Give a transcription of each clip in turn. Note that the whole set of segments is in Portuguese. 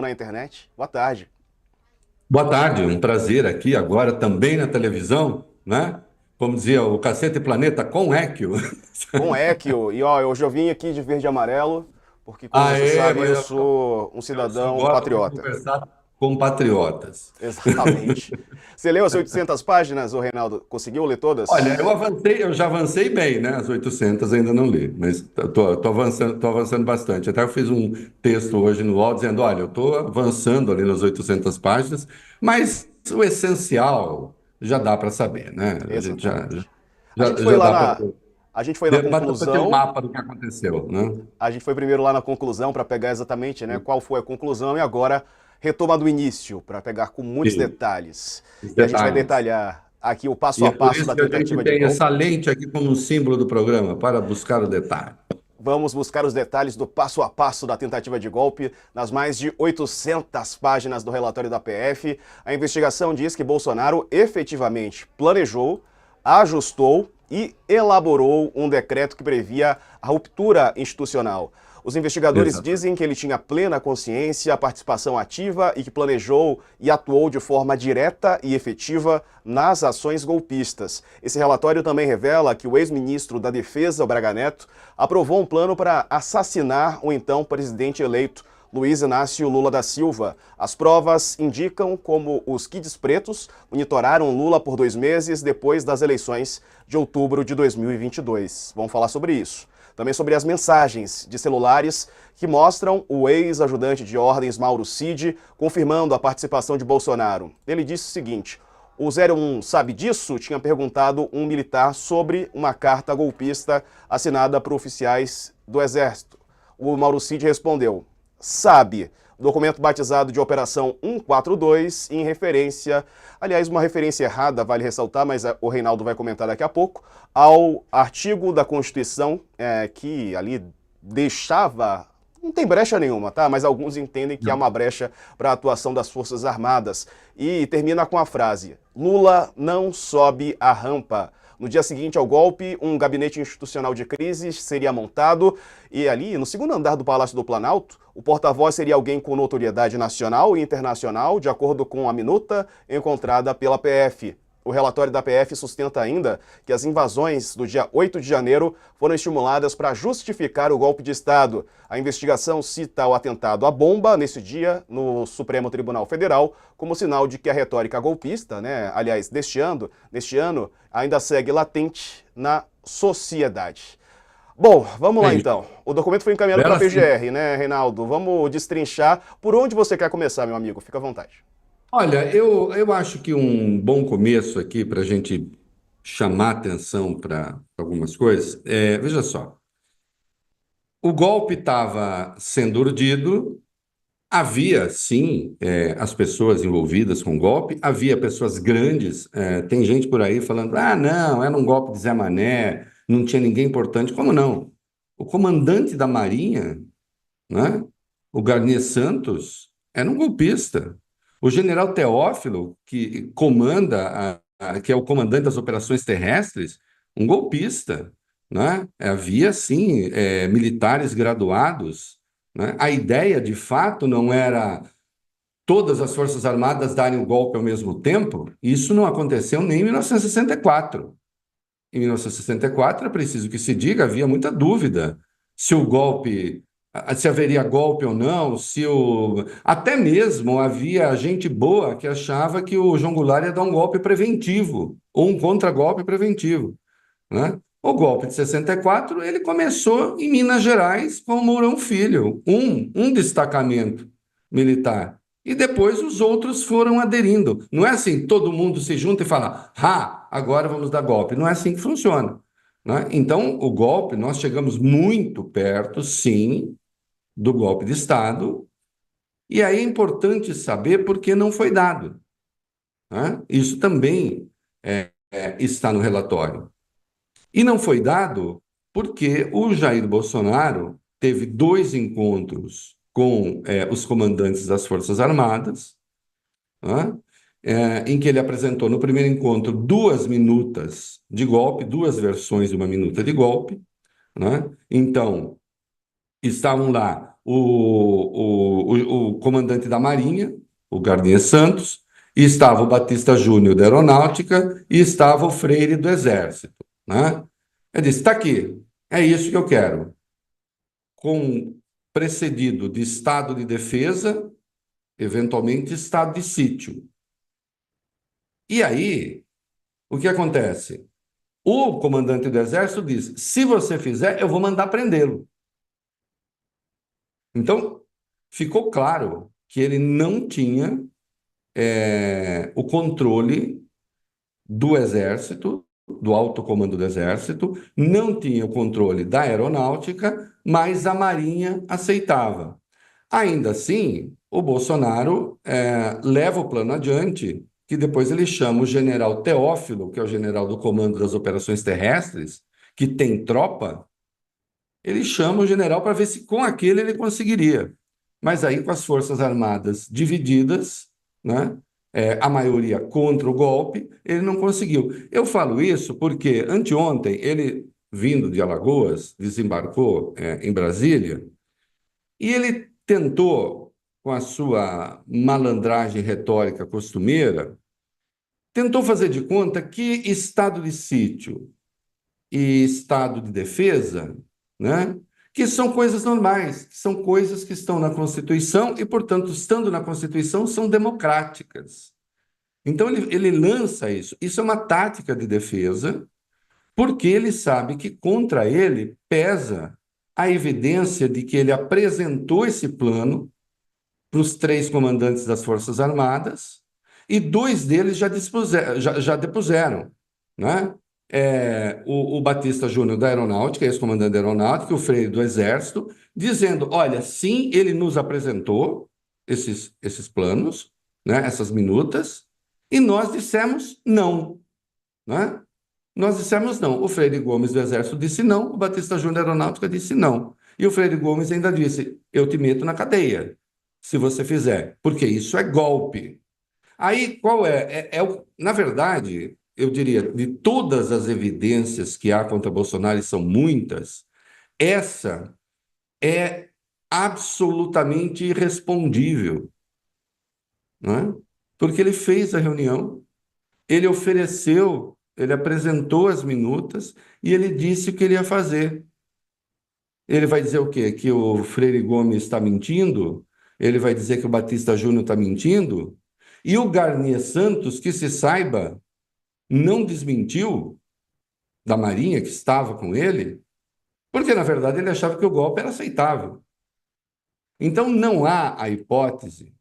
na internet. Boa tarde. Boa tarde, um prazer aqui agora também na televisão, né? Como dizia o Cacete Planeta com Equio. Com Equio. E ó, hoje eu vim aqui de verde e amarelo, porque como você Aê, sabe, mas eu sou um eu só cidadão gosto de patriota. conversar com patriotas. Exatamente. Você leu as 800 páginas, ô Reinaldo? Conseguiu ler Olha, todas? eu já avancei bem, né? As 800 ainda não li, mas tô avançando bastante. Até eu fiz um texto hoje no UOL dizendo, olha, eu estou avançando ali nas 800 páginas, mas o essencial já dá para saber, né? A gente Exatamente. A gente foi lá dá para na, a gente foi na ter um conclusão. mapa do que aconteceu, né? A gente foi primeiro lá na conclusão para pegar exatamente, né, qual foi a conclusão e agora retoma do início para pegar com muitos E detalhes. os E a gente vai detalhes. detalhar aqui o passo E a é por passo isso da que a gente tentativa de tem essa golpe. lente aqui como um símbolo do programa, para buscar o detalhe. Vamos buscar os detalhes do passo a passo da tentativa de golpe nas mais de 800 páginas do relatório da PF. A investigação diz que Bolsonaro efetivamente planejou, ajustou e elaborou um decreto que previa a ruptura institucional. Os investigadores Exatamente. dizem que ele tinha plena consciência, participação ativa e que planejou e atuou de forma direta e efetiva nas ações golpistas. Esse relatório também revela que o ex-ministro da Defesa, Braga Neto, aprovou um plano para assassinar o então presidente eleito Luiz Inácio Lula da Silva. As provas indicam como os Kids Pretos monitoraram Lula por 2 meses depois das eleições de outubro de 2022. Vamos falar sobre isso. Também sobre as mensagens de celulares que mostram o ex-ajudante de ordens Mauro Cid confirmando a participação de Bolsonaro. Ele disse o seguinte: o 01 sabe disso? Tinha perguntado um militar sobre uma carta golpista assinada por oficiais do Exército. O Mauro Cid respondeu: sabe. Documento batizado de Operação 142, em referência, aliás, uma referência errada, vale ressaltar, mas o Reinaldo vai comentar daqui a pouco, ao artigo da Constituição que ali deixava. Não tem brecha nenhuma, tá? Mas alguns entendem que há Não. uma brecha para a atuação das Forças Armadas. E termina com a frase: Lula não sobe a rampa. No dia seguinte ao golpe, um gabinete institucional de crise seria montado e ali, no segundo andar do Palácio do Planalto, o porta-voz seria alguém com notoriedade nacional e internacional, de acordo com a minuta encontrada pela PF. O relatório da PF sustenta ainda que as invasões do dia 8 de janeiro foram estimuladas para justificar o golpe de Estado. A investigação cita o atentado à bomba nesse dia no Supremo Tribunal Federal como sinal de que a retórica golpista, né, aliás, neste ano, ainda segue latente na sociedade. Bom, vamos É lá isso. então. O documento foi encaminhado para a Bela síntese. PGR, né, Reinaldo? Vamos destrinchar. Por onde você quer começar, meu amigo? Fica à vontade. Olha, eu acho que um bom começo aqui para a gente chamar atenção para algumas coisas veja só, o golpe estava sendo urdido, havia sim as pessoas envolvidas com o golpe, havia pessoas grandes, tem gente por aí falando, ah, não, era um golpe de Zé Mané, não tinha ninguém importante. Como não? O comandante da Marinha, né? O Garnier Santos era um golpista. O general Teófilo, que que é o comandante das operações terrestres, um golpista, né? Havia, sim, militares graduados, né? A ideia, de fato, não era todas as Forças Armadas darem o golpe ao mesmo tempo. Isso não aconteceu nem em 1964. Em 1964, é preciso que se diga, havia muita dúvida se o golpe, se haveria golpe ou não, se o... Até mesmo havia gente boa que achava que o João Goulart ia dar um golpe preventivo, ou um contragolpe preventivo, né? O golpe de 64, ele começou em Minas Gerais com o Mourão Filho, um destacamento militar. E depois os outros foram aderindo. Não é assim, todo mundo se junta e fala, agora vamos dar golpe. Não é assim que funciona, né? Então, o golpe, nós chegamos muito perto, sim, do golpe de Estado, e aí é importante saber por que não foi dado, né? Isso também está no relatório. E não foi dado porque o Jair Bolsonaro teve dois encontros com os comandantes das Forças Armadas, né, em que ele apresentou no primeiro encontro 2 minutas de golpe, duas versões de uma minuta de golpe, né? Então, estavam lá o comandante da Marinha, o Garnier Santos, e estava o Batista Júnior da Aeronáutica e estava o Freire do Exército, né? Eu disse, está aqui, é isso que eu quero, com precedido de estado de defesa, eventualmente estado de sítio. E aí, o que acontece? O comandante do Exército diz, se você fizer, eu vou mandar prendê-lo. Então, ficou claro que ele não tinha o controle do Exército, do alto comando do Exército, não tinha o controle da Aeronáutica, mas a Marinha aceitava. Ainda assim, o Bolsonaro leva o plano adiante, que depois ele chama o general Teófilo, que é o general do comando das operações terrestres, que tem tropa, ele chama o general para ver se com aquele ele conseguiria. Mas aí, com as Forças Armadas divididas, né, a maioria contra o golpe, ele não conseguiu. Eu falo isso porque anteontem ele, vindo de Alagoas, desembarcou em Brasília e ele tentou, com a sua malandragem retórica costumeira, tentou fazer de conta que estado de sítio e estado de defesa, né, que são coisas normais, que são coisas que estão na Constituição e, portanto, estando na Constituição, são democráticas. Então, ele lança isso. Isso é uma tática de defesa, porque ele sabe que contra ele pesa a evidência de que ele apresentou esse plano para os 3 comandantes das Forças Armadas e 2 deles já depuseram, né? O Batista Júnior da Aeronáutica, ex-comandante da Aeronáutica, o Freire do Exército, dizendo, olha, sim, ele nos apresentou esses planos, né, essas minutas, e nós dissemos não, né? Nós dissemos não. O Freire Gomes do Exército disse não, o Batista Júnior da Aeronáutica disse não. E o Freire Gomes ainda disse, eu te meto na cadeia, se você fizer, porque isso é golpe. Aí, qual na verdade, eu diria, de todas as evidências que há contra Bolsonaro, e são muitas, essa é absolutamente irrespondível, não é? Porque ele fez a reunião, ele ofereceu, ele apresentou as minutas e ele disse o que ele ia fazer. Ele vai dizer o quê? Que o Freire Gomes está mentindo? Ele vai dizer que o Batista Júnior está mentindo? E o Garnier Santos, que se saiba, não desmentiu da Marinha que estava com ele, porque, na verdade, ele achava que o golpe era aceitável. Então, não há a hipótese,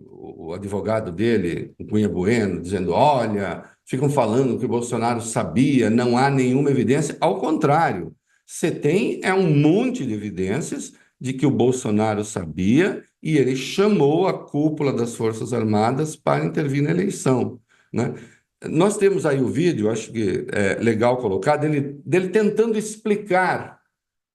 o advogado dele, o Cunha Bueno, dizendo, olha, ficam falando que o Bolsonaro sabia, não há nenhuma evidência. Ao contrário, você tem um monte de evidências de que o Bolsonaro sabia e ele chamou a cúpula das Forças Armadas para intervir na eleição, né? Nós temos aí o vídeo, acho que é legal colocar, dele tentando explicar,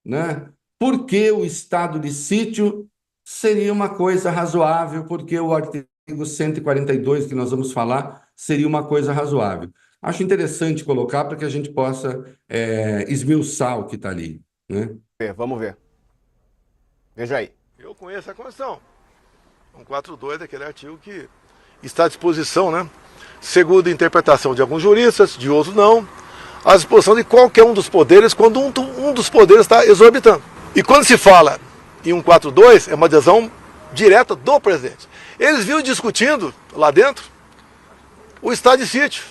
né, por que o estado de sítio seria uma coisa razoável, porque o artigo 142 que nós vamos falar seria uma coisa razoável. Acho interessante colocar para que a gente possa esmiuçar o que está ali, né? Vamos ver. Veja aí. Eu conheço a Constituição. 142 é aquele artigo que está à disposição, né? Segundo a interpretação de alguns juristas, de outros não, à disposição de qualquer um dos poderes, quando um dos poderes está exorbitando. E quando se fala em 142, é uma adesão direta do presidente. Eles vinham discutindo lá dentro o estado de sítio.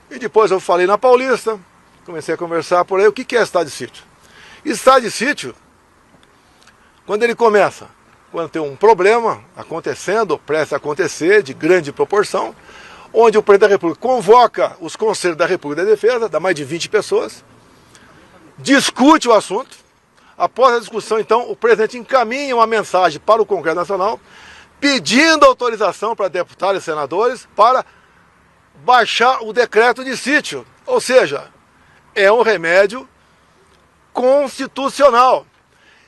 E depois eu falei na Paulista, comecei a conversar por aí, o que é estado de sítio? Estado de sítio, quando ele começa, quando tem um problema acontecendo, ou prestes a acontecer, de grande proporção, onde o presidente da República convoca os conselhos da República da Defesa, dá mais de 20 pessoas, discute o assunto. Após a discussão, então, o presidente encaminha uma mensagem para o Congresso Nacional, pedindo autorização para deputados e senadores para baixar o decreto de sítio. Ou seja, é um remédio constitucional.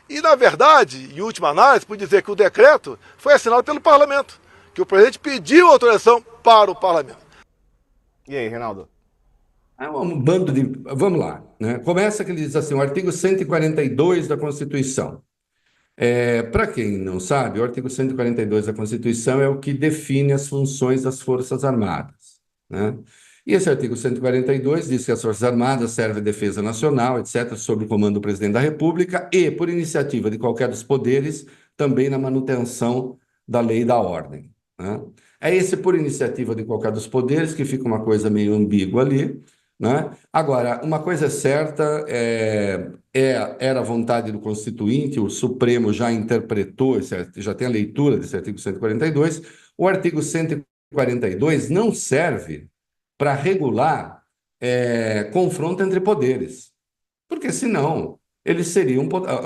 E, na verdade, em última análise, pode dizer que o decreto foi assinado pelo Parlamento, que o presidente pediu autorização para o Parlamento. E aí, Reinaldo? É um bando de... Vamos lá, né? Começa que ele diz assim, o artigo 142 da Constituição. Para quem não sabe, o artigo 142 da Constituição é o que define as funções das Forças Armadas, né? E esse artigo 142 diz que as Forças Armadas servem à defesa nacional, etc., sob o comando do presidente da República e, por iniciativa de qualquer dos poderes, também na manutenção da lei e da ordem, né? É esse por iniciativa de qualquer dos poderes que fica uma coisa meio ambígua ali, né? Agora, uma coisa é certa, era a vontade do Constituinte, o Supremo já interpretou, já tem a leitura desse artigo 142. O artigo 142 não serve para regular confronto entre poderes, porque senão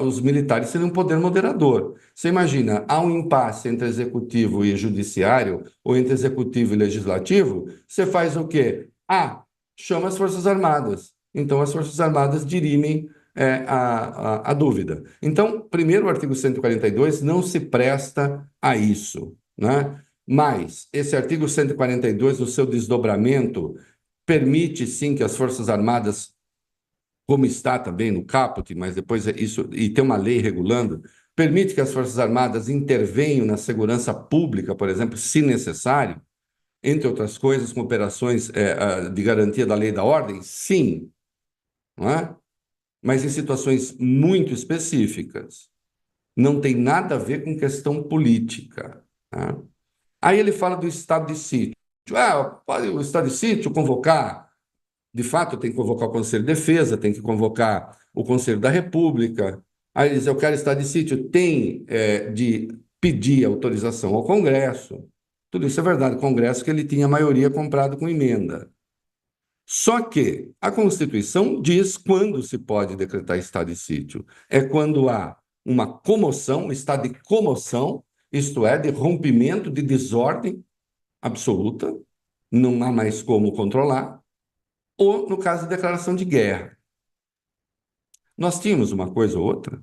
os militares seriam um poder moderador. Você imagina, há um impasse entre executivo e judiciário, ou entre executivo e legislativo, você faz o quê? Chama as Forças Armadas. Então, as Forças Armadas dirimem a dúvida. Então, primeiro, o artigo 142 não se presta a isso, né? Mas esse artigo 142, no seu desdobramento, permite, sim, que as Forças Armadas, como está também no caput, mas depois isso, e tem uma lei regulando, permite que as Forças Armadas intervenham na segurança pública, por exemplo, se necessário, entre outras coisas, com operações de garantia da lei e da ordem? Sim, não é? Mas em situações muito específicas. Não tem nada a ver com questão política, tá? Aí ele fala do estado de sítio. Pode o estado de sítio convocar, de fato, tem que convocar o Conselho de Defesa, tem que convocar o Conselho da República. Aí ele diz, eu quero estado de sítio, tem de pedir autorização ao Congresso. Tudo isso é verdade, o Congresso que ele tinha a maioria comprado com emenda. Só que a Constituição diz quando se pode decretar estado de sítio. É quando há uma comoção, um estado de comoção, isto é, de rompimento, de desordem absoluta, não há mais como controlar, ou no caso de declaração de guerra. Nós tínhamos uma coisa ou outra.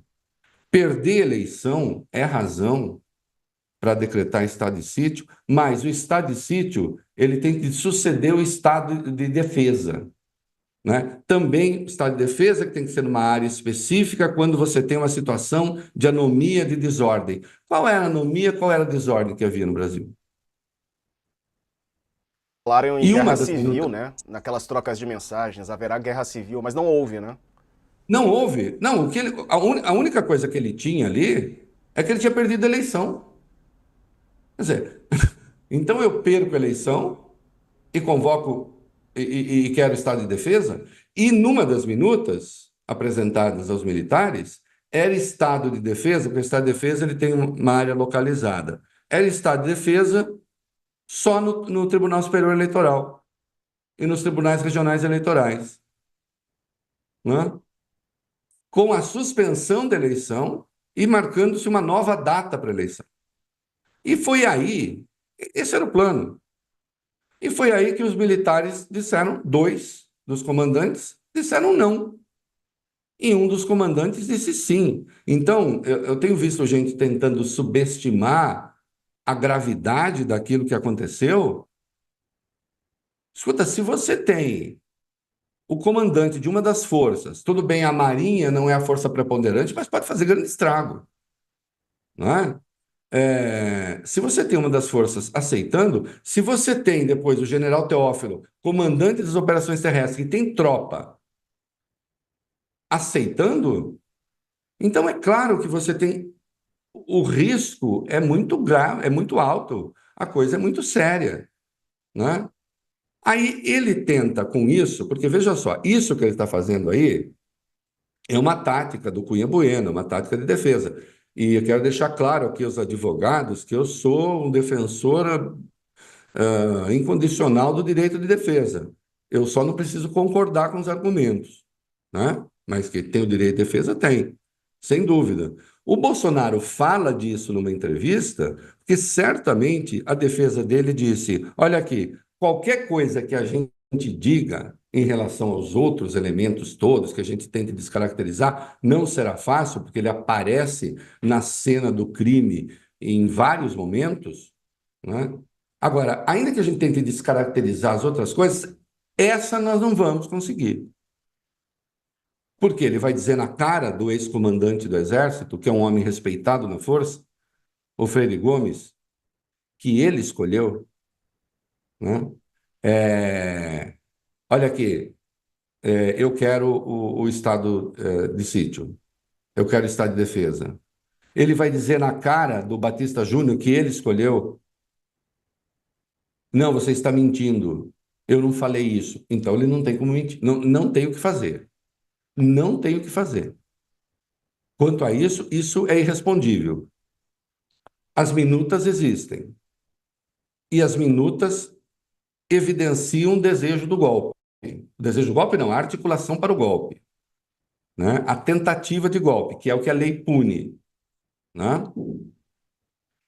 Perder eleição é razão para decretar estado de sítio, mas o estado de sítio ele tem que suceder o estado de defesa, né? Também o estado de defesa que tem que ser numa área específica quando você tem uma situação de anomia, de desordem. Qual era a anomia, qual era a desordem que havia no Brasil? Falaram em E guerra uma das civil, minutas... né? Naquelas trocas de mensagens, haverá guerra civil, mas não houve, né? Não houve. Não, a única coisa que ele tinha ali é que ele tinha perdido a eleição. Quer dizer, então eu perco a eleição e convoco e quero estado de defesa, e numa das minutas apresentadas aos militares, era estado de defesa, porque o estado de defesa ele tem uma área localizada. Era estado de defesa só no Tribunal Superior Eleitoral e nos tribunais regionais eleitorais, né? Com a suspensão da eleição e marcando-se uma nova data para a eleição. E foi aí, esse era o plano. E foi aí que os militares disseram, dois dos comandantes disseram não. E um dos comandantes disse sim. Então, eu tenho visto gente tentando subestimar a gravidade daquilo que aconteceu. Escuta, se você tem o comandante de uma das forças, tudo bem, a Marinha não é a força preponderante, mas pode fazer grande estrago, não é? Se você tem uma das forças aceitando, se você tem depois o general Teófilo, comandante das operações terrestres, que tem tropa aceitando, então é claro que você tem o risco é muito grave, é muito alto, a coisa é muito séria, né? Aí ele tenta com isso, porque veja só, isso que ele está fazendo aí é uma tática do Cunha Bueno, uma tática de defesa. E eu quero deixar claro aqui aos advogados que eu sou um defensor incondicional do direito de defesa. Eu só não preciso concordar com os argumentos, né? Mas que tem o direito de defesa, tem, sem dúvida. O Bolsonaro fala disso numa entrevista, que certamente a defesa dele disse: olha aqui, qualquer coisa que a gente diga em relação aos outros elementos todos que a gente tente descaracterizar, não será fácil, porque ele aparece na cena do crime em vários momentos, né? Agora, ainda que a gente tente descaracterizar as outras coisas, essa nós não vamos conseguir. Porque ele vai dizer na cara do ex-comandante do Exército, que é um homem respeitado na força, o Freire Gomes, que ele escolheu, né? Olha aqui, eu quero o estado de sítio, eu quero o estado de defesa. Ele vai dizer na cara do Batista Júnior, que ele escolheu, não, você está mentindo, eu não falei isso. Então ele não tem como mentir, não tem o que fazer. Não tem o que fazer. Quanto a isso, isso é irrespondível. As minutas existem. E as minutas evidenciam o desejo do golpe. O desejo do golpe não, a articulação para o golpe, né? A tentativa de golpe, que é o que a lei pune, né?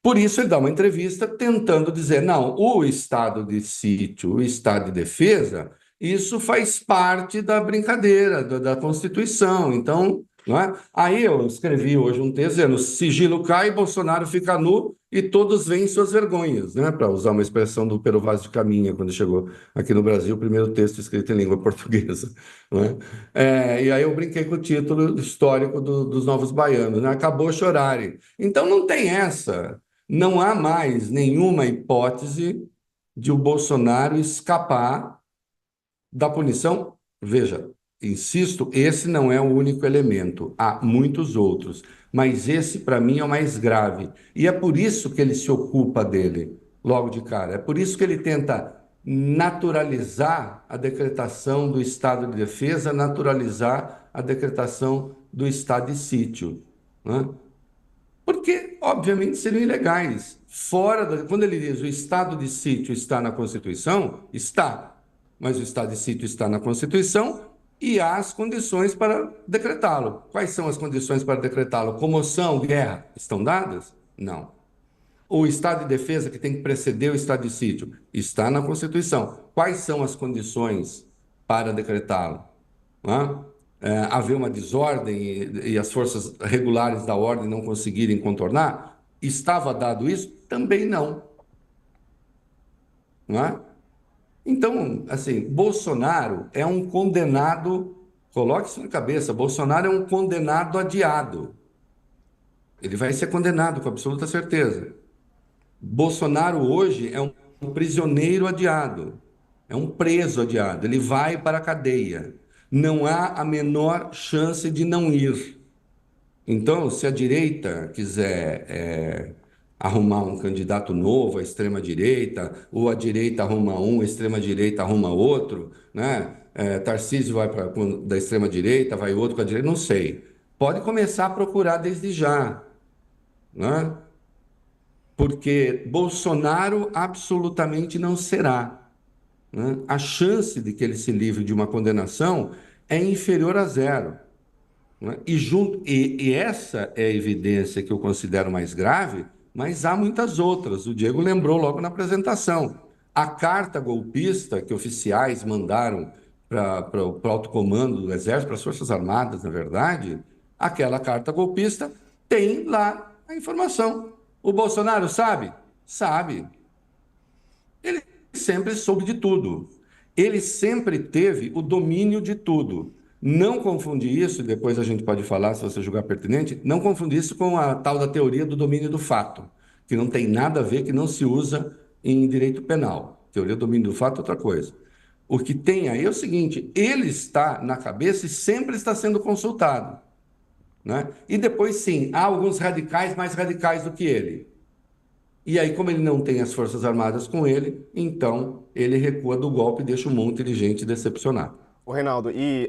Por isso ele dá uma entrevista tentando dizer, não, o estado de sítio, o estado de defesa, isso faz parte da brincadeira, da Constituição. Então, não é? Aí eu escrevi hoje um texto dizendo, sigilo cai, Bolsonaro fica nu e todos veem suas vergonhas, né? Para usar uma expressão do Pero Vaz de Caminha, quando chegou aqui no Brasil, o primeiro texto escrito em língua portuguesa. Não é? E aí eu brinquei com o título histórico dos Novos Baianos, né? Acabou chorarem. Então não tem essa. Não há mais nenhuma hipótese de o Bolsonaro escapar da punição. Veja, insisto, esse não é o único elemento, há muitos outros, mas esse, para mim, é o mais grave. E é por isso que ele se ocupa dele, logo de cara. É por isso que ele tenta naturalizar a decretação do estado de defesa, naturalizar a decretação do estado de sítio, né? Porque, obviamente, seriam ilegais. Quando ele diz o estado de sítio está na Constituição, está. Mas o estado de sítio está na Constituição e há as condições para decretá-lo. Quais são as condições para decretá-lo? Comoção, guerra, estão dadas? Não. O estado de defesa, que tem que preceder o estado de sítio, está na Constituição. Quais são as condições para decretá-lo? Haver uma desordem e as forças regulares da ordem não conseguirem contornar? Estava dado isso? Também não. Não é? Então, assim, Bolsonaro é um condenado, coloque isso na cabeça, Bolsonaro é um condenado adiado. Ele vai ser condenado com absoluta certeza. Bolsonaro hoje é um prisioneiro adiado, é um preso adiado, ele vai para a cadeia. Não há a menor chance de não ir. Então, se a direita quiser arrumar um candidato novo, a extrema-direita, ou a direita arruma um, a extrema-direita arruma outro, né? Tarcísio vai da extrema-direita, vai outro com a direita, não sei. Pode começar a procurar desde já, né? Porque Bolsonaro absolutamente não será, né? A chance de que ele se livre de uma condenação é inferior a zero. Né? E essa é a evidência que eu considero mais grave, mas há muitas outras. O Diego lembrou logo na apresentação. A carta golpista que oficiais mandaram para o alto comando do Exército, para as Forças Armadas, na verdade, aquela carta golpista tem lá a informação. O Bolsonaro sabe? Sabe. Ele sempre soube de tudo. Ele sempre teve o domínio de tudo. Não confundir isso, e depois a gente pode falar se você julgar pertinente, não confundir isso com a tal da teoria do domínio do fato, que não tem nada a ver, que não se usa em direito penal. Teoria do domínio do fato é outra coisa. O que tem aí é o seguinte, ele está na cabeça e sempre está sendo consultado, né? E depois, sim, há alguns radicais mais radicais do que ele. E aí, como ele não tem as Forças Armadas com ele, então ele recua do golpe e deixa um monte de gente decepcionada. Ô, Reinaldo, e